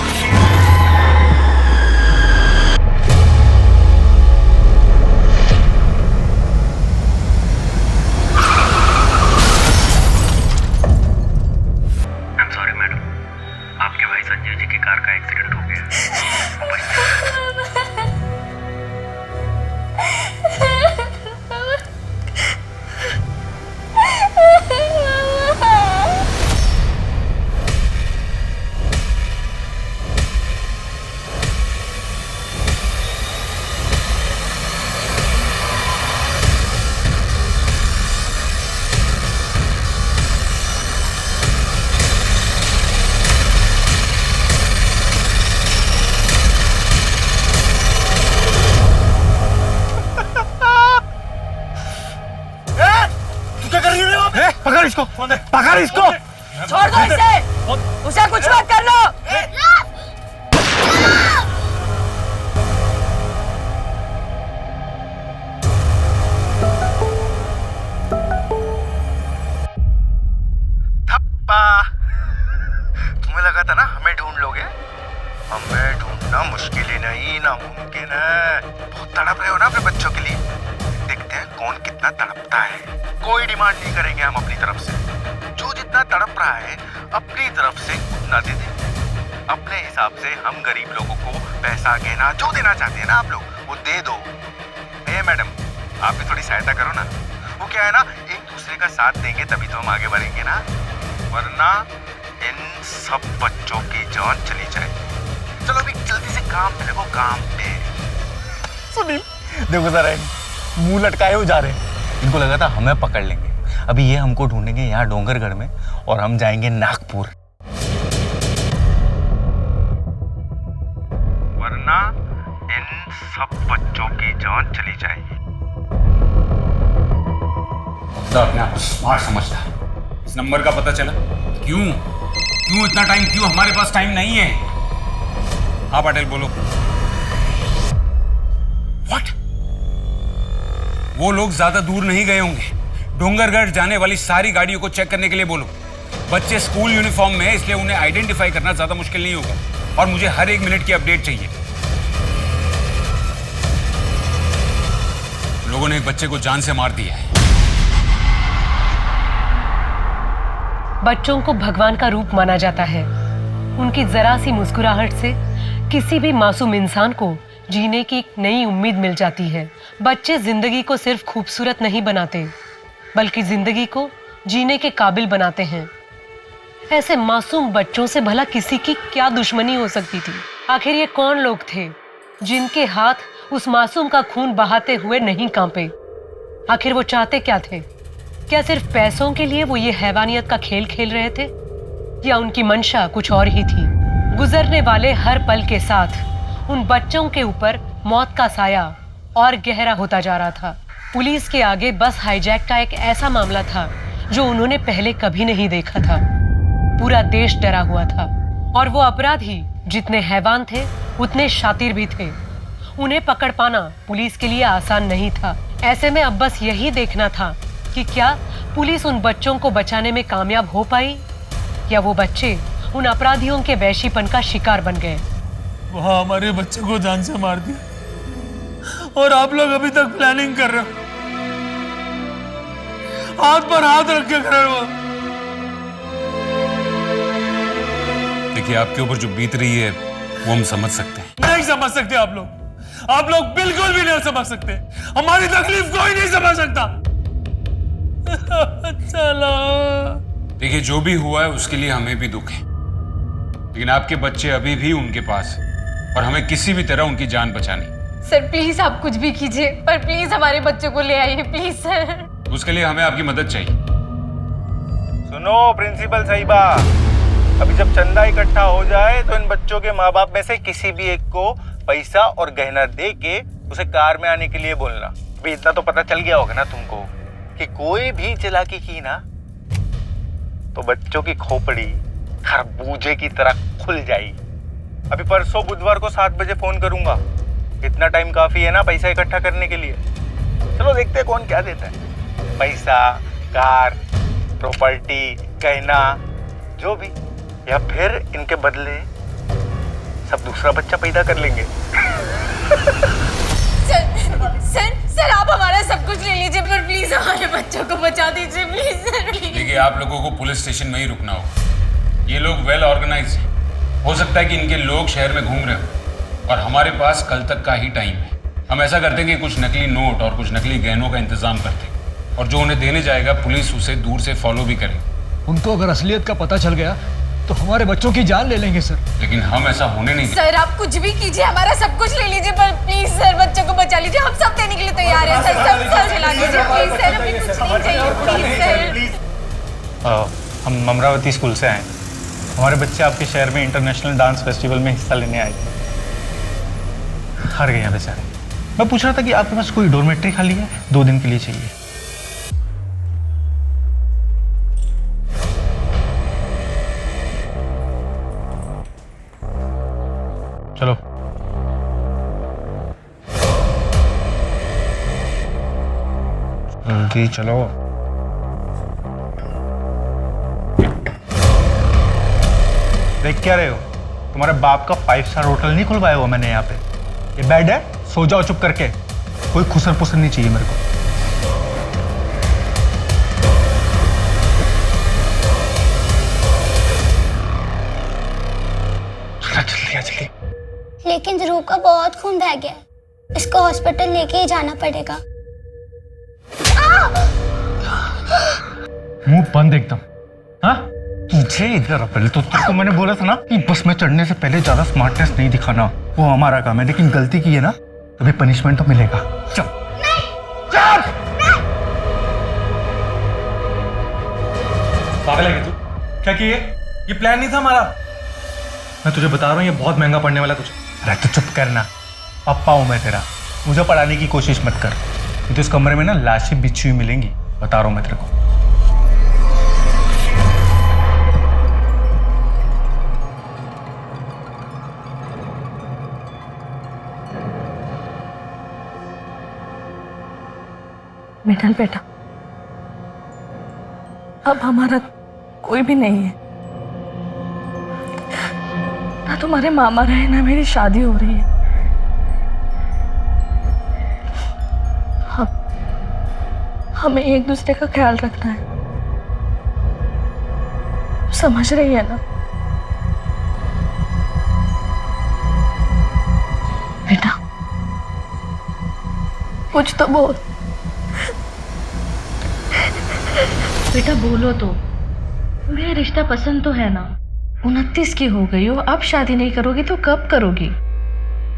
पकड़ इसको। छोड़ दो इसे, उसे कुछ मत कर लो। थप्पा, तुम्हें लगा था ना हमें ढूंढ लोगे? हमें ढूंढना मुश्किल ही नहीं, नामुमकिन है। बहुत तड़प रहे हो ना अपने बच्चों के लिए, देखते हैं कौन कितना तड़पता है। कोई डिमांड नहीं करेंगे हम अपनी तरफ से, जो जितना तड़प रहा है अपनी तरफ से उतना दे दें। अपने हिसाब से हम गरीब लोगों को पैसा गहना जो देना चाहते हैं ना आप लोग, वो दे दो। ए मैडम, आप भी थोड़ी सहायता करो ना। वो क्या है ना, एक दूसरे का साथ देंगे तभी तो हम आगे बढ़ेंगे ना, वरना इन सब बच्चों की जान चली जाए। चलो अभी जल्दी से काम पे देखो, काम पे। सुनील देखो जरा, मुंह लटकाए हो जा रहे हैं। इनको लगा था हमें पकड़ लेंगे, अभी ये हमको ढूंढेंगे यहाँ डोंगरगढ़ में और हम जाएंगे नागपुर, वरना इन सब बच्चों की जान चली जाएगी। तो अपने आप को स्मार्ट समझता है। इस नंबर का पता चला? क्यों इतना टाइम? क्यों? हमारे पास टाइम नहीं है। हाँ पटेल बोलो। व्हाट? वो लोग ज्यादा दूर नहीं गए होंगे। डोंगरगढ़ जाने वाली सारी गाड़ियों को चेक करने के लिए बोलो। बच्चे स्कूल यूनिफॉर्म में, इसलिए उन्हें आइडेंटिफाई करना ज्यादा मुश्किल नहीं होगा। और मुझे हर 1 मिनट की अपडेट चाहिए। लोगों ने एक बच्चे को जान से मार दिया है। बच्चों को भगवान का रूप माना जाता है। उनकी जरा सी मुस्कुराहट से किसी भी मासूम इंसान को जीने की एक नई उम्मीद मिल जाती है। बच्चे जिंदगी को सिर्फ खूबसूरत नहीं बनाते, बल्कि जिंदगी को जीने के काबिल बनाते हैं। ऐसे मासूम बच्चों से भला किसी की क्या दुश्मनी हो सकती थी? आखिर ये कौन लोग थे जिनके हाथ उस मासूम का खून बहाते हुए नहीं कांपे? आखिर वो चाहते क्या थे? क्या सिर्फ पैसों के लिए वो ये हैवानियत का खेल खेल रहे थे, या उनकी मंशा कुछ और ही थी? गुजरने वाले हर पल के साथ उन बच्चों के ऊपर मौत का साया और गहरा होता जा रहा था। पुलिस के आगे बस हाईजैक का एक ऐसा मामला था जो उन्होंने पहले कभी नहीं देखा था। पूरा देश डरा हुआ था और वो अपराधी जितने हैवान थे उतने शातिर भी थे। उन्हें पकड़ पाना पुलिस के लिए आसान नहीं था। ऐसे में अब बस यही देखना था कि क्या पुलिस उन बच्चों को बचाने में कामयाब हो पाई, या वो बच्चे उन अपराधियों के वैशीपन का शिकार बन गए। वहां हमारे बच्चे को जान से मार दिया और आप लोग अभी तक प्लानिंग कर रहे हो, हाथ पर हाथ रख के खड़े हो। देखिए, आपके ऊपर जो बीत रही है वो हम समझ सकते हैं। नहीं समझ सकते आप लोग बिल्कुल भी नहीं समझ सकते। हमारी तकलीफ कोई नहीं समझ सकता। चलो। देखिए, जो भी हुआ है उसके लिए हमें भी दुख है, लेकिन आपके बच्चे अभी भी उनके पास है और हमें किसी भी तरह उनकी जान बचानी। सर प्लीज आप कुछ भी कीजिए, पर प्लीज हमारे बच्चों को ले आइए प्लीज सर। उसके लिए हमें आपकी मदद चाहिए। सुनो प्रिंसिपल साहिबा, अभी जब चंदा इकट्ठा हो जाए तो इन बच्चों के माँ बाप में से किसी भी एक को पैसा और गहना दे के उसे कार में आने के लिए बोलना। अभी इतना तो पता चल गया होगा ना तुमको कि कोई भी चालाकी की ना तो बच्चों की खोपड़ी खरबूजे की तरह खुल जाएगी। अभी परसों बुधवार को 7 बजे फोन करूंगा। इतना टाइम काफी है ना पैसा इकट्ठा करने के लिए। चलो देखते हैं कौन क्या देता है। पैसा, कार, प्रॉपर्टी, गहना, जो भी, या फिर इनके बदले सब दूसरा बच्चा पैदा कर लेंगे। सर आप हमारा सब कुछ ले लीजिए, पर प्लीज हमारे बच्चों को बचा दीजिए प्लीज सर। देखिए, आप लोगों को पुलिस स्टेशन में ही रुकना होगा। ये लोग वेल ऑर्गेनाइज हैं। हो सकता है कि इनके लोग शहर में घूम रहे हो और हमारे पास कल तक का ही टाइम है। हम ऐसा करते हैं कि कुछ नकली नोट और कुछ नकली गहनों का इंतजाम करते हैं, और जो उन्हें देने जाएगा पुलिस उसे दूर से फॉलो भी करे। उनको अगर असलियत का पता चल गया तो हमारे बच्चों की जान ले लेंगे सर। लेकिन हम ऐसा होने नहीं देंगे। सर आप कुछ भी कीजिए, हमारा सब कुछ ले लीजिए, पर प्लीज सर बच्चों को बचा लीजिए। हम सब देने के लिए तैयार हैं सर, सब चला लीजिए प्लीज सर, हमें कुछ नहीं चाहिए प्लीज सर। हम अमरावती स्कूल से आए। हमारे बच्चे आपके शहर में इंटरनेशनल डांस फेस्टिवल में हिस्सा लेने आए थे। हार गए हैं बेचारे। मैं पूछ रहा था कि आपके पास कोई डॉर्मेट्री खाली है? 2 दिन के लिए चाहिए। चलो जल्दी चलो। देख क्या रहे हो? तुम्हारे बाप का 5 स्टार होटल नहीं खुलवाया हुआ मैंने यहाँ पे। ये बेड है, सो जाओ चुप करके। कोई खुसर पुसर नहीं चाहिए मेरे को। जल्दी। लेकिन ध्रुव का बहुत खून बह गया, इसको हॉस्पिटल लेके ही जाना पड़ेगा। मुंह बंद एकदम। हाँ तुझे इधर पहले तो तुमको मैंने बोला था ना कि बस में चढ़ने से पहले ज्यादा स्मार्टनेस नहीं दिखाना, वो हमारा काम है। लेकिन गलती की है ना, अभी पनिशमेंट तो मिलेगा। चल चल। पागल है तू? क्या किए? ये प्लान नहीं था हमारा। मैं तुझे बता रहा हूँ, ये बहुत महंगा पड़ने वाला कुछ। अरे तो चुप करना, पप्पा हूँ मैं तेरा, मुझे पढ़ाने की कोशिश मत कर। तो इस कमरे में ना लाशें बिछी हुई मिलेंगी, बता रहा हूँ मैं तेरे को। मिठल बेटा, अब हमारा कोई भी नहीं है। ना तुम्हारे मामा रहे, ना मेरी शादी हो रही है। हमें एक दूसरे का ख्याल रखना है, समझ रही है ना बेटा? कुछ तो बोल बेटा, बोलो तो। तुम्हें रिश्ता पसंद तो है ना? 29 की हो गई हो, अब शादी नहीं करोगी तो कब करोगी?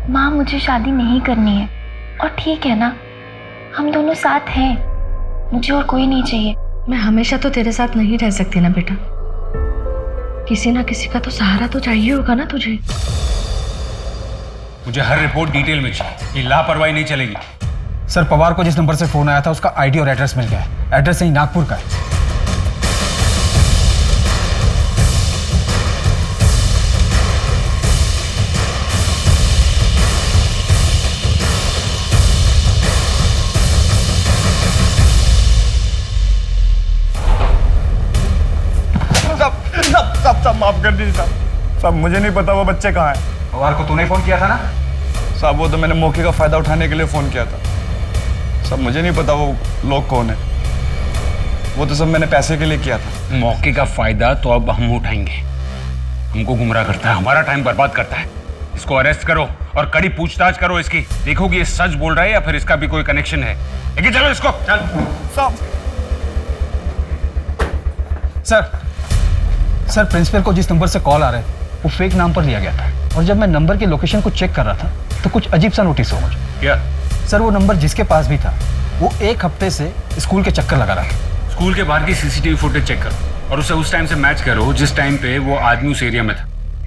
माँ, मुझे शादी नहीं करनी है, और ठीक है ना, हम दोनों साथ हैं, मुझे और कोई नहीं चाहिए। मैं हमेशा तो तेरे साथ नहीं रह सकती ना बेटा, किसी ना किसी का तो सहारा तो चाहिए होगा ना तुझे। मुझे हर रिपोर्ट डिटेल में चाहिए, ये लापरवाही नहीं चलेगी। सर, पवार को जिस नंबर से फोन आया था उसका आईडी और एड्रेस मिल गया है। एड्रेस यही नागपुर का है। सब माफ कर दीजिए साहब। साहब मुझे नहीं पता वो बच्चे कहाँ हैं। पवार को तूने फोन किया था ना? साहब वो तो मैंने मौके का फायदा उठाने के लिए फोन किया था। सब मुझे नहीं पता वो लोग कौन है, वो तो सब मैंने पैसे के लिए किया था। मौके का फायदा तो अब हम उठाएंगे। हमको गुमराह करता है, हमारा टाइम बर्बाद करता है। इसको अरेस्ट करो और कड़ी पूछताछ करो इसकी। देखो कि ये सच बोल रहा है या फिर इसका भी कोई कनेक्शन है। लेकिन चलो इसको, चल। सर, प्रिंसिपल को जिस नंबर से कॉल आ रहे थे वो फेक नाम पर लिया गया था, और जब मैं नंबर के लोकेशन को चेक कर रहा था तो कुछ अजीब सा नोटिस हुआ मुझे। क्या? सर, वो नंबर जिसके पास भी था वो एक हफ्ते से स्कूल के चक्कर लगा रहा था। स्कूल के बाहर की सीसीटीवी फुटेज चेक करो और उसे उस टाइम से मैच करो जिस टाइम पे वो आदमी उस एरिया में था।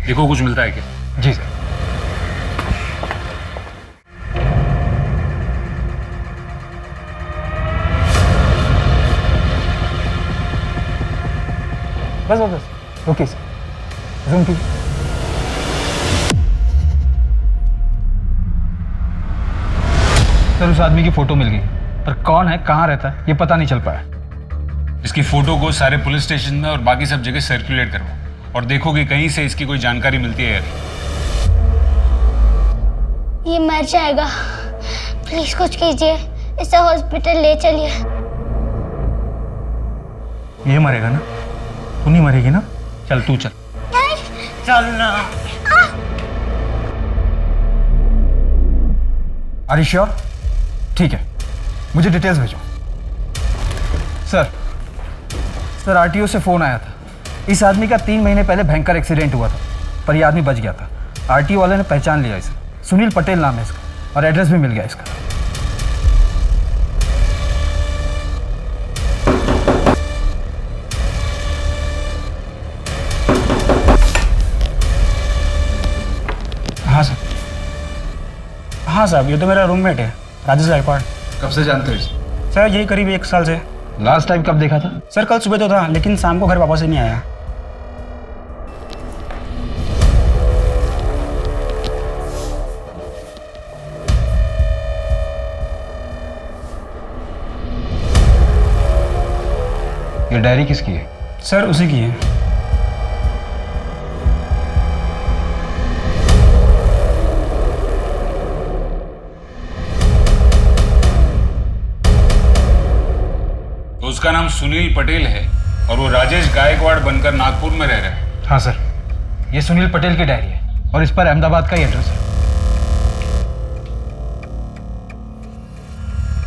देखो कुछ मिलता है क्या? जी सर। बस ओके सर, जूम कीजिए। सर, उस आदमी की फोटो मिल गई, पर कौन है, कहाँ रहता है, ये पता नहीं चल पाया। इसकी फोटो को सारे पुलिस स्टेशन में और बाकी सब जगह सर्कुलेट करो और देखो कि कहीं से इसकी कोई जानकारी मिलती है या नहीं। ये मर जाएगा, प्लीज कुछ कीजिए, इसे हॉस्पिटल ले चलिए। ये मरेगा ना? तू नहीं मरेगी ना? चल तू चल। चल ना। Are you sure? ठीक है, मुझे डिटेल्स भेजो। सर, आरटीओ से फोन आया था। इस आदमी का 3 महीने पहले भयंकर एक्सीडेंट हुआ था, पर यह आदमी बच गया था। आरटीओ वाले ने पहचान लिया इसे, सुनील पटेल नाम है इसका, और एड्रेस भी मिल गया इसका। हाँ साहब, ये तो मेरा रूममेट है, राजेश गायकवाड़। कब से जानते हो इसे? सर यही करीब 1 साल से। लास्ट टाइम कब देखा था? सर कल सुबह तो था, लेकिन शाम को घर वापस ही नहीं आया। ये डायरी किसकी है? सर उसी की है। उसका नाम सुनील पटेल है और वो राजेश गायकवाड़ बनकर नागपुर में रह रहा है। हाँ सर, ये सुनील पटेल की डायरी है और इस पर अहमदाबाद का ही एड्रेस है।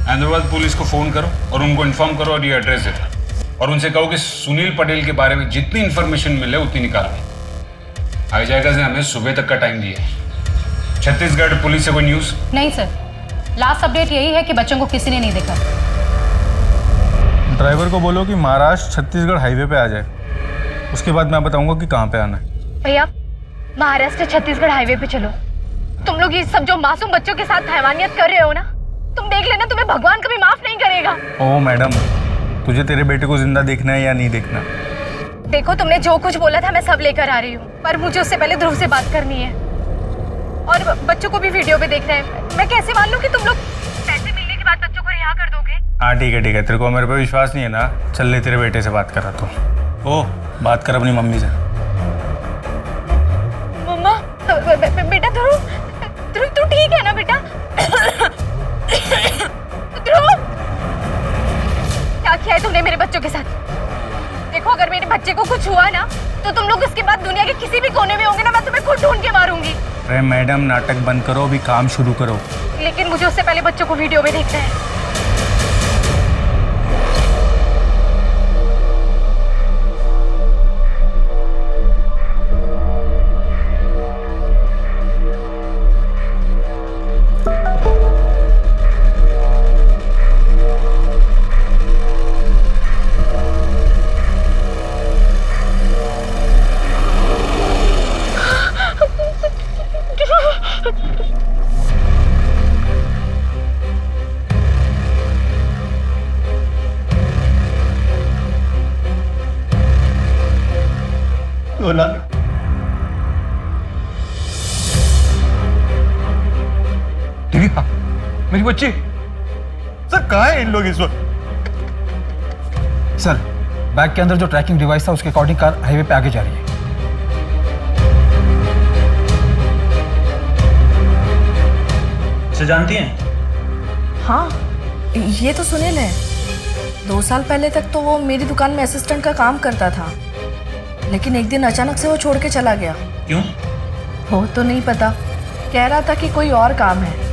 अहमदाबाद पुलिस को फोन करो और उनको इन्फॉर्म करो और ये एड्रेस देता। और उनसे कहो कि सुनील पटेल के बारे में जितनी इंफॉर्मेशन मिले उतनी निकाल लें। हाईजैकर से हमें सुबह तक का टाइम दिया है। छत्तीसगढ़ पुलिस से कोई न्यूज़? नहीं सर, लास्ट अपडेट यही है कि बच्चों को किसी ने नहीं देखा। ड्राइवर को बोलो कि महाराष्ट्र छत्तीसगढ़ हाईवे पे आ जाए, उसके बाद मैं बताऊंगा कि कहाँ पे आना है। भैया, महाराष्ट्र छत्तीसगढ़ हाईवे पे चलो। तुम लोग ये सब जो मासूम बच्चों के साथ हैवानियत कर रहे हो ना, तुम देख लेना, तुम्हें भगवान कभी माफ नहीं करेगा। ओ मैडम, तुझे तेरे बेटे को जिंदा देखना है या नहीं देखना? देखो, तुमने जो कुछ बोला था मैं सब लेकर आ रही हूँ, पर मुझे उससे पहले ध्रुव से बात करनी है और बच्चों को भी वीडियो पे देखना है। मैं कैसे मान लूँ कि तुम लोग पैसे मिलने के बाद बच्चों को रिहा कर दोगे? हाँ ठीक है, तेरे को मेरे पे विश्वास नहीं है ना? चल ले, तेरे बेटे से बात करा तो। ओ, बात कर अपनी मम्मी से। मम्मा, बेटा ध्रुव, ध्रुव तू ठीक है ना बेटा? ध्रुव, क्या किया है तुमने मेरे बच्चों के साथ? देखो, अगर मेरे बच्चे को कुछ हुआ ना तो तुम लोग उसके बाद दुनिया के किसी भी कोने में होंगे ना, मैं तुम्हें खुद ढूंढ के मारूंगी। अरे मैडम, नाटक बंद करो, अभी काम शुरू करो। लेकिन मुझे उससे पहले बच्चों को वीडियो में देखना है। दीपिका, मेरी बच्ची। सर कहाँ है इन लोग इस वक्त? सर, बैग के अंदर जो ट्रैकिंग डिवाइस था उसके अकॉर्डिंग कार हाईवे पे आगे जा रही है। इसे जानती हैं? हाँ, ये तो सुनील है। 2 साल पहले तक तो वो मेरी दुकान में असिस्टेंट का काम करता था, लेकिन एक दिन अचानक से वो छोड़ के चला गया। क्यों? वो तो नहीं पता, कह रहा था कि कोई और काम है।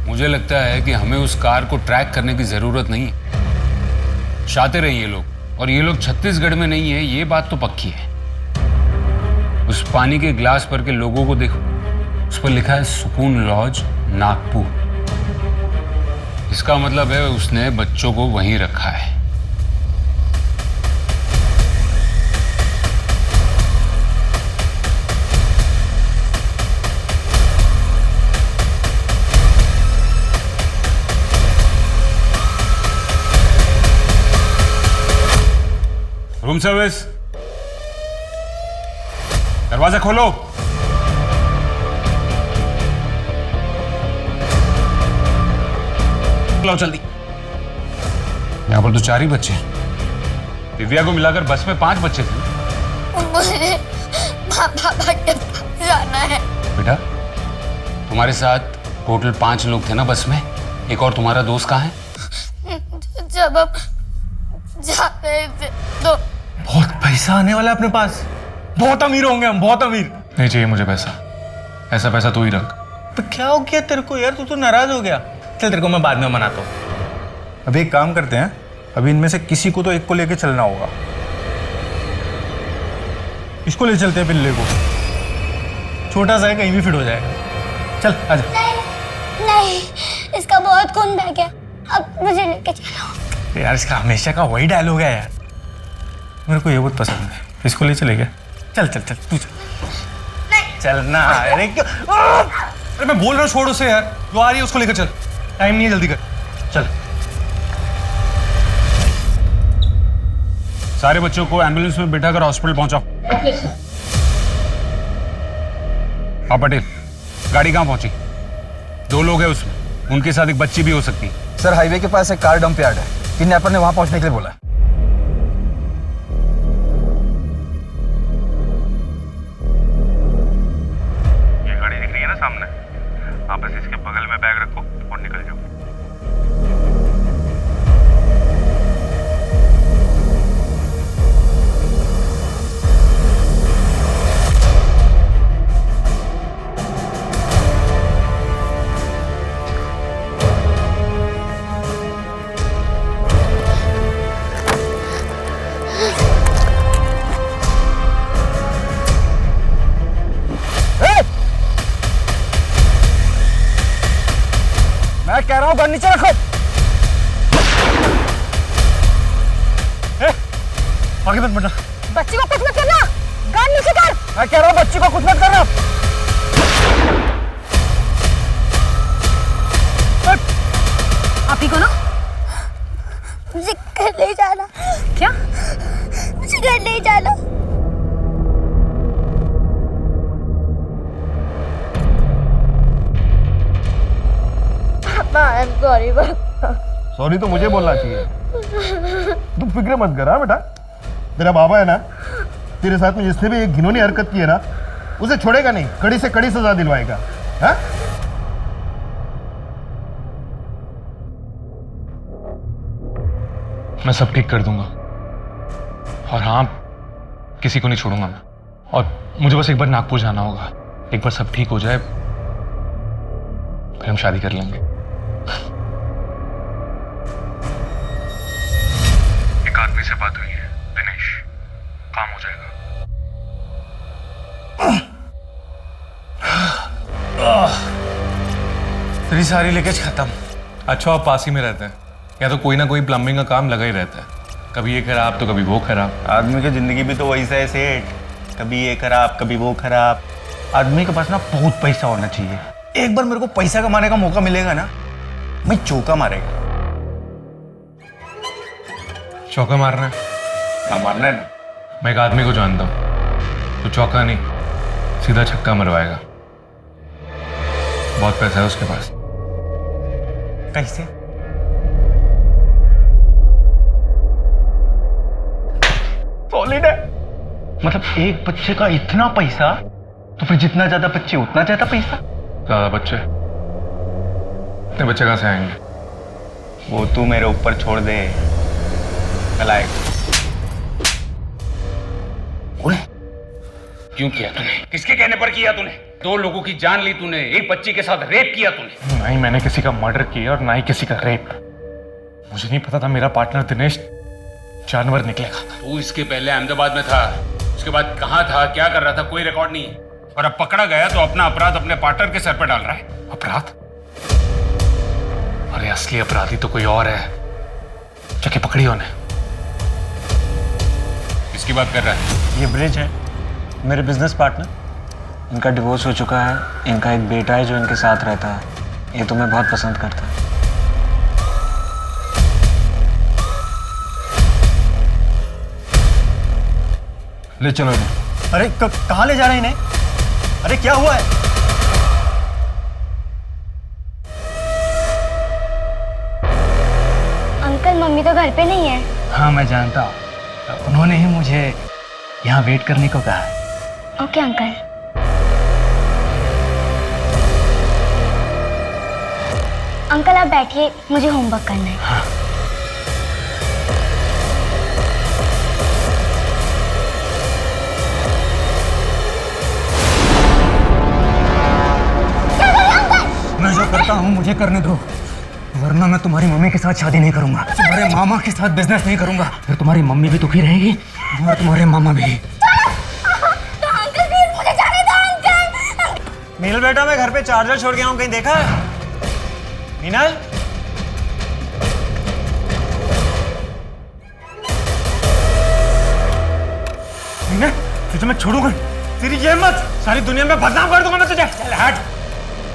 मुझे लगता है कि हमें उस कार को ट्रैक करने की जरूरत नहीं है। शातिर हैं ये लोग, और ये लोग छत्तीसगढ़ में नहीं है, ये बात तो पक्की है। उस पानी के ग्लास पर के लोगों को देखो, उस पर लिखा है सुकून लॉज नागपुर। इसका मतलब है उसने बच्चों को वहीं रखा है। रूम सर्विस, दरवाजा खोलो। लो जल्दी। यहाँ पर तो 4 ही बच्चे हैं। दिव्या को मिलाकर बस में 5 बच्चे थे। मुझे पापा के पास जाना है। बेटा, तुम्हारे साथ टोटल 5 लोग थे ना बस में? एक और तुम्हारा दोस्त कहाँ है? जब हम जा रहे थे तो बहुत पैसा आने वाला है अपने पास, बहुत अमीर होंगे हम, बहुत अमीर। नहीं चाहिए मुझे पैसा, ऐसा पैसा तू ही रख। तो क्या हो गया तेरे को यार, तू तो नाराज हो गया। चल, तेरे को मैं बाद में मनाता हूँ। अभी एक काम करते हैं, अभी इनमें से किसी को तो एक को लेके चलना होगा। इसको ले चलते हैं, पिल्ले को। छोटा सा है, कहीं भी फिट हो जाएगा। चल आजा। नहीं, इसका बहुत खून बह गया, अब मुझे लेके चलो। यार, इसका हमेशा का वही डायलॉग है यार, मेरे को ये बहुत पसंद है। इसको ले चले गया। चल चल चल, तू चल। चलना। अरे क्यों? अरे मैं बोल रहा हूँ छोड़ उसे यार, जो आ रही है उसको लेकर चल। टाइम नहीं है, जल्दी कर। चल। सारे बच्चों को एम्बुलेंस में बिठाकर हॉस्पिटल पहुंचाओ। हाँ पटेल, गाड़ी कहाँ पहुंची? 2 लोग हैं उसमें, उनके साथ एक बच्ची भी हो सकती है। सर, हाईवे के पास एक कार डंप यार्ड है, किडनैपर ने वहां पहुंचने के लिए बोला। ये गाड़ी रहा हूँ गन नीचे रखो। आगे मत बढ़ना। बच्ची को कुछ मत करना, गन नीचे कर। मैं कह रहा हूँ बच्ची को कुछ मत करना। आप ही को ना मुझे घर ले जाना। क्या? मुझे घर ले जाना। सॉरी तो मुझे बोलना चाहिए। तुम फिक्र मत कर। हाँ बेटा, तेरा बाबा है ना, तेरे साथ में जिसने भी एक घिनौनी हरकत की है ना, उसे छोड़ेगा नहीं, कड़ी से कड़ी सजा दिलवाएगा। हाँ? मैं सब ठीक कर दूंगा, और हाँ, किसी को नहीं छोड़ूंगा मैं। और मुझे बस एक बार नागपुर जाना होगा, एक बार सब ठीक हो जाए फिर हम शादी कर लेंगे। एक आदमी से बात हुई है दिनेश, काम हो जाएगा। तेरी सारी लीकेज खत्म। अच्छा, आप पास ही में रहते हैं, या तो कोई ना कोई प्लम्बिंग का काम लगा ही रहता है, कभी ये खराब तो कभी वो खराब। आदमी की जिंदगी भी तो वैसा है सेठ, कभी ये खराब कभी वो खराब। आदमी के पास ना बहुत पैसा होना चाहिए। एक बार मेरे को पैसा कमाने का मौका मिलेगा ना, मैं चौका मारेगा। चौका मारना है? हाँ, मारना है ना। मैं एक आदमी को जानता हूँ, तो चौका नहीं सीधा छक्का मरवाएगा। बहुत पैसा है उसके पास। कैसे? सॉलिड है। मतलब एक बच्चे का इतना पैसा, तो फिर जितना ज्यादा बच्चे उतना ज्यादा पैसा। ज्यादा बच्चे? इतने बच्चे कहां से आएंगे? वो तू मेरे ऊपर छोड़ दे, लायक। क्यों किया तूने? किसके कहने पर किया तूने? 2 लोगों की जान ली तूने, एक बच्ची के साथ रेप किया तूने। ना ही मैंने किसी का मर्डर किया और ना ही किसी का रेप। मुझे नहीं पता था मेरा पार्टनर दिनेश जानवर निकलेगा। तू इसके पहले अहमदाबाद में था, उसके बाद कहां था, क्या कर रहा था, कोई रिकॉर्ड नहीं है। और अब पकड़ा गया तो अपना अपराध अपने पार्टनर के सर पर डाल रहा है। अपराध? अरे असली अपराधी तो कोई और है, जाके पकड़ी उन्हें। किसकी बात कर रहा है? ये ब्रिज है, मेरे बिजनेस पार्टनर। इनका डिवोर्स हो चुका है, इनका एक बेटा है जो इनके साथ रहता है। ये तुम्हें बहुत पसंद करता है। ले चलो इन्हें। अरे कहाँ ले जा रहे हैं इन्हें? अरे क्या हुआ है? अंकल, मम्मी तो घर पे नहीं है। हाँ, मैं जानता हूँ, उन्होंने ही मुझे यहाँ वेट करने को कहा है। Okay uncle. अंकल आप बैठिए, मुझे होमवर्क करना है। हाँ। मैं जो करता हूँ मुझे करने दो, वरना मैं तुम्हारी मम्मी के साथ शादी नहीं करूंगा, तुम्हारे मामा के साथ बिजनेस नहीं करूंगा। फिर तुम्हारी मम्मी भी दुखी रहेगी और तुम्हारे मामा भी। अंकल प्लीज मुझे जाने दो अंकल। मीनल बेटा, मैं घर पे चार्जर छोड़ गया हूँ, कहीं देखा है? मीनल? मीनल, तुझे मैं छोड़ूंगा। तेरी ये मत, सारी दुनिया में बदनाम कर दूंगा मैं तुझे। चल हट।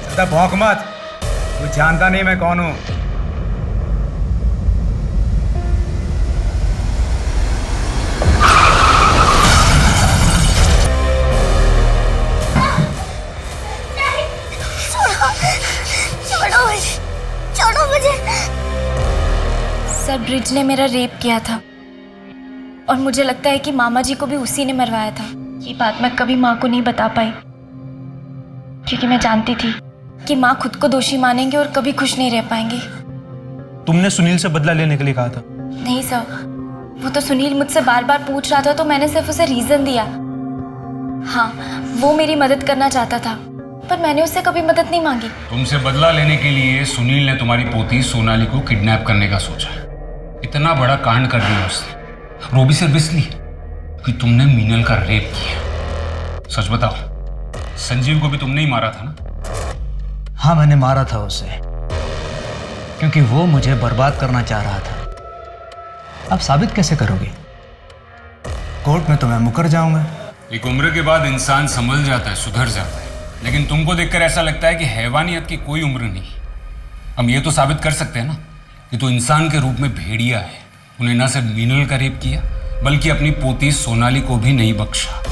ज्यादा भौंक मत, तू जानता नहीं मैं कौन हूँ। छोड़ो मुझे। सर, ब्रिज ने मेरा रेप किया था और मुझे लगता है कि मामा जी को भी उसी ने मरवाया था। ये बात मैं कभी माँ को नहीं बता पाई, क्योंकि मैं जानती थी कि माँ खुद को दोषी मानेंगे और कभी खुश नहीं रह पाएंगे। तुमने सुनील से बदला लेने के लिए कहा था? नहीं सर, वो तो सुनील मुझसे बार बार पूछ रहा था तो मैंने सिर्फ उसे रीजन दिया। हाँ, वो मेरी मदद करना चाहता था, पर मैंने उससे कभी मदद नहीं मांगी। तुमसे बदला लेने के लिए सुनील ने तुम्हारी पोती सोनाली को किडनैप करने का सोचा। इतना बड़ा कांड कर दिया उसने, वो भी सिर्फ इसलिए कि तुमने मीनल का रेप किया। सच बताओ, संजीव को भी तुमने ही मारा था ना? हाँ, मैंने मारा था उसे, क्योंकि वो मुझे बर्बाद करना चाह रहा था। अब साबित कैसे करोगे? कोर्ट में तो मैं मुकर जाऊंगा। एक उम्र के बाद इंसान संभल जाता है, सुधर जाता है, लेकिन तुमको देखकर ऐसा लगता है कि हैवानियत की कोई उम्र नहीं। हम ये तो साबित कर सकते हैं ना कि तू इंसान के रूप में भेड़िया है। उन्हें न सिर्फ मीनल का रेप किया बल्कि अपनी पोती सोनाली को भी नहीं बख्शा।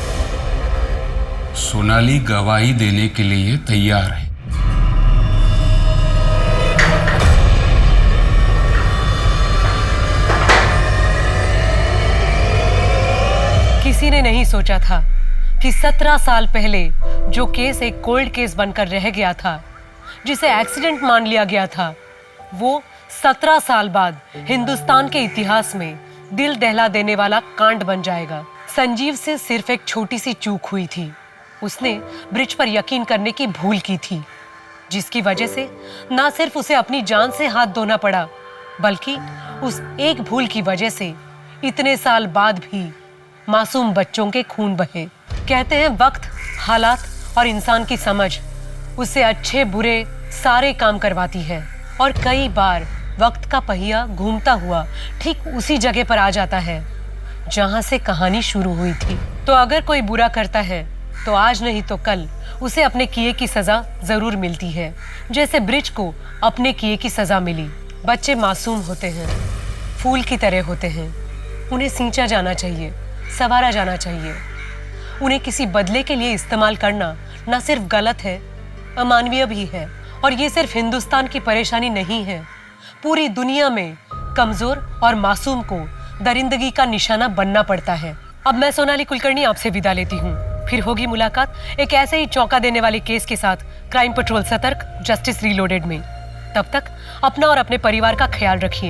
सोनाली गवाही देने के लिए तैयार है। किसी ने नहीं सोचा था कि 17 साल पहले जो केस एक कोल्ड केस बनकर रह गया था, जिसे एक्सीडेंट मान लिया गया था, वो 17 साल बाद हिंदुस्तान के इतिहास में दिल दहला देने वाला कांड बन जाएगा। संजीव से सिर्फ एक छोटी सी चूक हुई थी। उसने ब्रिज पर यकीन करने की भूल की थी, जिसकी वजह से ना सिर्फ उसे अपनी जान से हाथ धोना पड़ा, बल्कि उस एक भूल की वजह से इतने साल बाद भी मासूम बच्चों के खून बहे। कहते हैं वक्त, हालात और इंसान की समझ उससे अच्छे बुरे सारे काम करवाती है, और कई बार वक्त का पहिया घूमता हुआ ठीक उसी जगह पर आ जाता है जहां से कहानी शुरू हुई थी। तो अगर कोई बुरा करता है तो आज नहीं तो कल उसे अपने किए की सजा जरूर मिलती है, जैसे ब्रिज को अपने किए की सजा मिली। बच्चे मासूम होते हैं, फूल की तरह होते हैं। उन्हें सींचा जाना चाहिए, संवारा जाना चाहिए। उन्हें किसी बदले के लिए इस्तेमाल करना न सिर्फ गलत है, अमानवीय भी है। और ये सिर्फ हिंदुस्तान की परेशानी नहीं है, पूरी दुनिया में कमजोर और मासूम को दरिंदगी का निशाना बनना पड़ता है। अब मैं सोनाली कुलकर्णी आपसे विदा लेती हूँ। फिर होगी मुलाकात एक ऐसे ही चौंका देने वाले केस के साथ क्राइम पेट्रोल सतर्क, जस्टिस रीलोडेड में। तब तक अपना और अपने परिवार का ख्याल रखिए।